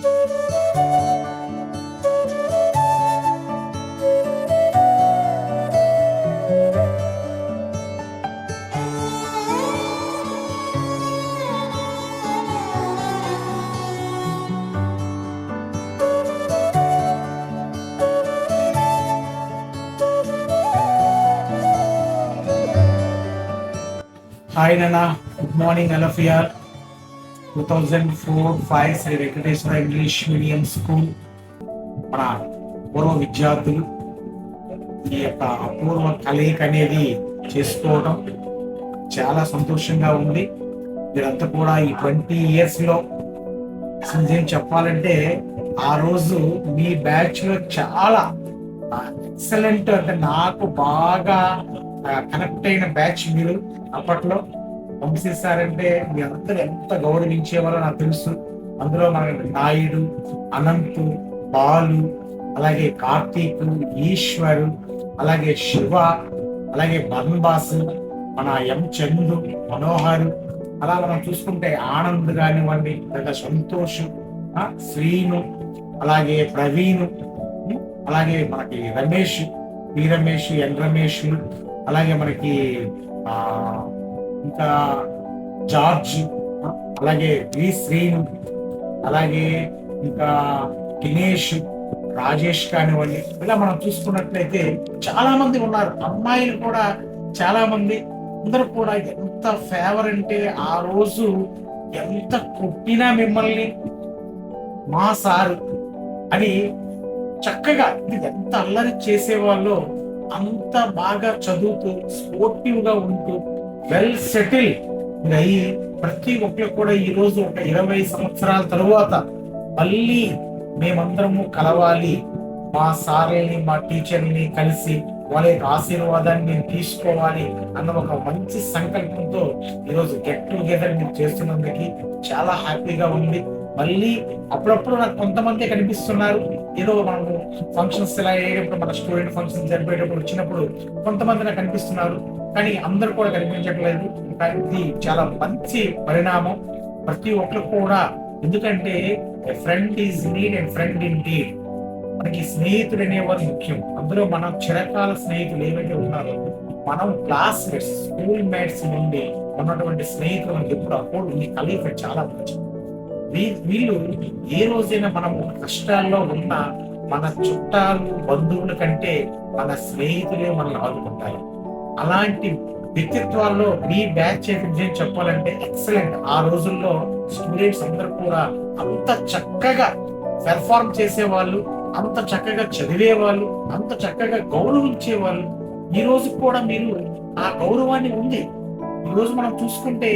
Hi నాన్న, good morning all of you. 2004-05 Shri Venkateswara English medium school మన పూర్వ విద్యార్థులు ఈ యొక్క అపూర్వ కలయిక అనేది చేసుకోవడం చాలా సంతోషంగా ఉంది. మీరంతా కూడా ఈ 20 years లో నిజం చెప్పాలంటే ఆ రోజు మీ బ్యాచ్ లో చాలా ఎక్సలెంట్, అంటే నాకు బాగా కనెక్ట్ అయిన బ్యాచ్ మీరు. అప్పట్లో వంశీ సార్ అంటే మీ అందరూ ఎంత గౌరవించేవారో నాకు తెలుసు. అందులో మన నాయుడు, అనంతు, బాలు, అలాగే కార్తీక్, ఈశ్వరు, అలాగే శివ, అలాగే బన్బాసు, మన ఎం చందు, మనోహర్, అలా మనం చూసుకుంటే ఆనంద్ కానివ్వండి, లేదా సంతోష్, శ్రీను, అలాగే ప్రవీణ్, అలాగే మనకి రమేష్, పి రమేష్, ఎన్ రమేష్, అలాగే మనకి ఇంకా జార్జ్, అలాగే వి శ్రీను, అలాగే ఇంకా దినేష్, రాజేష్ కానివ్వండి, ఇలా మనం చూసుకున్నట్లయితే చాలా మంది ఉన్నారు. అమ్మాయిలు కూడా చాలా మంది. అందరూ కూడా ఎంత ఫేవర్ అంటే ఆ రోజు ఎంత కొట్టినా మిమ్మల్ని మా సారు అని చక్కగా ఎంత అల్లరి చేసేవాళ్ళు, అంత బాగా చదువుతూ స్పోర్టివ్ గా ఉంటూ వెల్ సెటిల్ అయ్యి ప్రతి ఒక్కరు కూడా ఈ రోజు ఒక 20 సంవత్సరాల తరువాత మళ్ళీ మేమందరము కలవాలి, మా సార్ని మా టీచర్ని కలిసి వాళ్ళ యొక్క ఆశీర్వాదాన్ని మేము తీసుకోవాలి అన్న ఒక మంచి సంకల్పంతో ఈరోజు గెట్ టుగెదర్ మీరు చేస్తున్నందుకు చాలా హ్యాపీగా ఉంది. మళ్ళీ అప్పుడప్పుడు నాకు కొంతమంది కనిపిస్తున్నారు. ఏదో మనము ఫంక్షన్స్ ఇలా అయ్యేటప్పుడు, మన స్టూడెంట్ ఫంక్షన్స్ జరిపేటప్పుడు వచ్చినప్పుడు కొంతమంది నాకు కనిపిస్తున్నారు, కానీ అందరు కూడా కనిపించట్లేదు. ఇది చాలా మంచి పరిణామం ప్రతి ఒక్కరు కూడా. ఎందుకంటే friend is need and friend in deed. మనకి స్నేహితుడు అనేవారు ముఖ్యం. అందులో మనం చిరకాల స్నేహితులు ఏవైతే ఉన్నారో, మనం క్లాస్ మేట్స్, స్కూల్ మేట్స్ నుండి ఉన్నటువంటి స్నేహితులు మనకి ఎప్పుడు అప్పుడు ఈ కలయిక చాలా మంచి. వీళ్ళు ఏ రోజైనా మనం కష్టాల్లో ఉన్న మన చుట్టాలు, బంధువుల కంటే మన స్నేహితులే మనల్ని ఆదుకుంటారు. అలాంటి వ్యక్తిత్వాల్లో మీ బ్యాచ్ ఏం చెప్పాలంటే ఎక్సలెంట్. ఆ రోజుల్లో స్టూడెంట్స్ అందరూ కూడా అంత చక్కగా పెర్ఫార్మ్ చేసేవాళ్ళు, అంత చక్కగా చదివేవాళ్ళు, అంత చక్కగా గౌరవించేవాళ్ళు. ఈ రోజు కూడా మీరు ఆ గౌరవాన్ని ఉంది. ఈ రోజు మనం చూసుకుంటే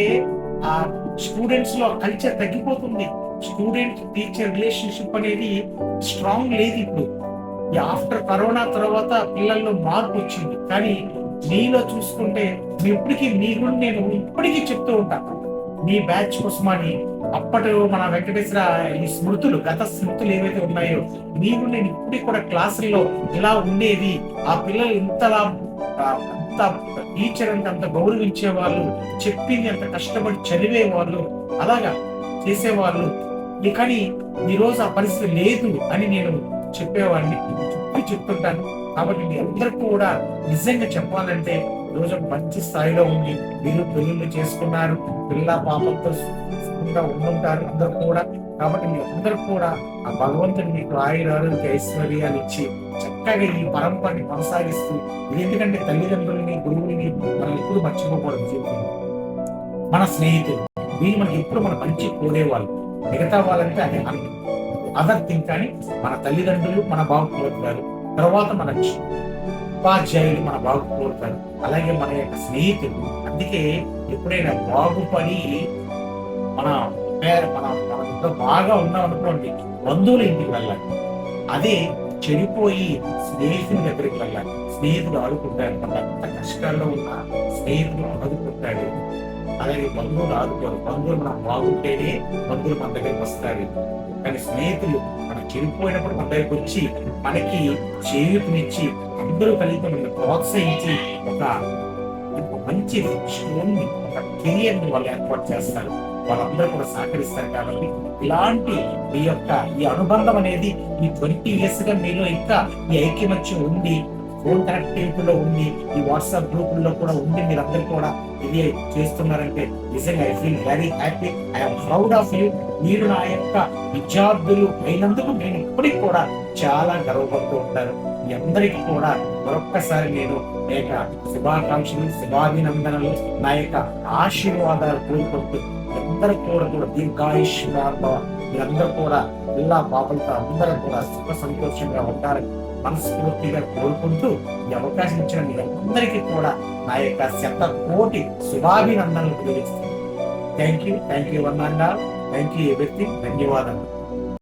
ఆ స్టూడెంట్స్ లో కల్చర్ తగ్గిపోతుంది. స్టూడెంట్ టీచర్ రిలేషన్షిప్ అనేది స్ట్రాంగ్ లేదు ఇప్పుడు. ఆఫ్టర్ కరోనా తర్వాత పిల్లల్లో మార్పు వచ్చింది. కానీ మీలో చూసుకుంటే నేను ఇప్పటికీ చెప్తూ ఉంటాను, మీ బ్యాచ్ కోసమని. అప్పటి మన వెంకటేశ్వర ఈ స్మృతులు, గత స్మృతులు ఏవైతే ఉన్నాయో, నేను ఇప్పటికి కూడా క్లాసుల్లో ఇలా ఉండేది, ఆ పిల్లలు ఇంతలా అంత టీచర్ అంటే అంత గౌరవించే వాళ్ళు, చెప్పింది అంత కష్టపడి చదివే వాళ్ళు, అలాగా చేసేవాళ్ళు. కానీ ఈ రోజు ఆ పరిస్థితి లేదు అని నేను చెప్పేవాడిని, చెప్తుంటాను. కాబట్టి మీ అందరూ కూడా నిజంగా చెప్పాలంటే ఈరోజు మంచి స్థాయిలో ఉంది. మీరు పెళ్లిళ్ళు చేసుకున్నారు, పిల్ల పాపలతో ఉండుంటారు అందరూ కూడా. కాబట్టి మీ అందరూ కూడా ఆ భగవంతుడు మీకు ఆరోగ్య ఐశ్వర్యాలు ఇచ్చి చక్కగా ఈ పరంపరని కొనసాగిస్తూ, ఎందుకంటే తల్లిదండ్రులని, గురువుని మనం ఎప్పుడు మర్చిపోకూడదు జీవితంలో. మన స్నేహితులు వీళ్ళు మనకి ఎప్పుడు మన మంచి కోరేవాళ్ళు. మిగతా వాళ్ళంటే అదే అదర్ థింగ్. కానీ మన తల్లిదండ్రులు మన బాగు కోరుతారు, తర్వాత మన ఉపాధ్యాయులు మన బాగు కోరుతారు, అలాగే మన యొక్క స్నేహితులు. అందుకే ఎప్పుడైనా బాగుపడి మన ఇంట్లో బాగా ఉన్నాం అనుకోండి, బంధువుల ఇంటికి వెళ్ళాలి. అదే చెడిపోయి స్నేహితుల దగ్గరికి వెళ్ళాలి. స్నేహితుడు ఆడుకుంటాడు, మన ఎంత కష్టాల్లో ఉన్న స్నేహితుడు ఆదుకుంటాడు. అలాగే బంధువులు ఆదుకోరు. బంధువులు మనం బాగుంటేనే బంధువులు మన దగ్గరికి వస్తారు. కానీ స్నేహితులు మనం చెడిపోయినప్పుడు మన దగ్గరికి వచ్చి మనకి చేయూతనిచ్చి అందరూ కలిసి మనల్ని ప్రోత్సహించి ఒక మంచి స్టోన్ని, ఒక కెరియర్ ని వాళ్ళు ఏర్పాటు చేస్తారు. వాళ్ళందరూ కూడా సహకరిస్తారు. కాబట్టి ఇలాంటి ఈ అనుబంధం అనేది ఈ 20 years గా మీలో ఇంకా ఈ ఐక్యమత్యం ఉంది, ఫోన్ కనెక్టివిటీలో ఉంది, ఈ వాట్సాప్ గ్రూపుల్లో కూడా ఉండి మీరందరూ కూడా ఇది చేస్తున్నారంటే నిజంగా I feel very happy. I'm proud of you. మీరు నా యొక్క విద్యార్థులు అయినందుకు నేను ఇప్పటికి కూడా చాలా గర్వపడుతూ ఉంటాను. మీ అందరికీ కూడా మరొక్కసారి నేను నా యొక్క శుభాకాంక్షలు, శుభాభినందనలు, నా యొక్క ఆశీర్వాదాలు కోరుకుంటూ అందరూ కూడా దీర్ఘాయుష్మాన్, మీరందరూ కూడా పిల్ల పాపలతో అందరూ కూడా సుఖ సంతోషంగా ఉంటారని మనస్ఫూర్తిగా కోరుకుంటూ ఈ అవకాశం ఇచ్చిన మీ అందరికీ కూడా నా యొక్క 100,000,000 శుభాభినందనలు తెలియజేస్తున్నాను. Thank you one and all. Thank you everything. ధన్యవాదాలు.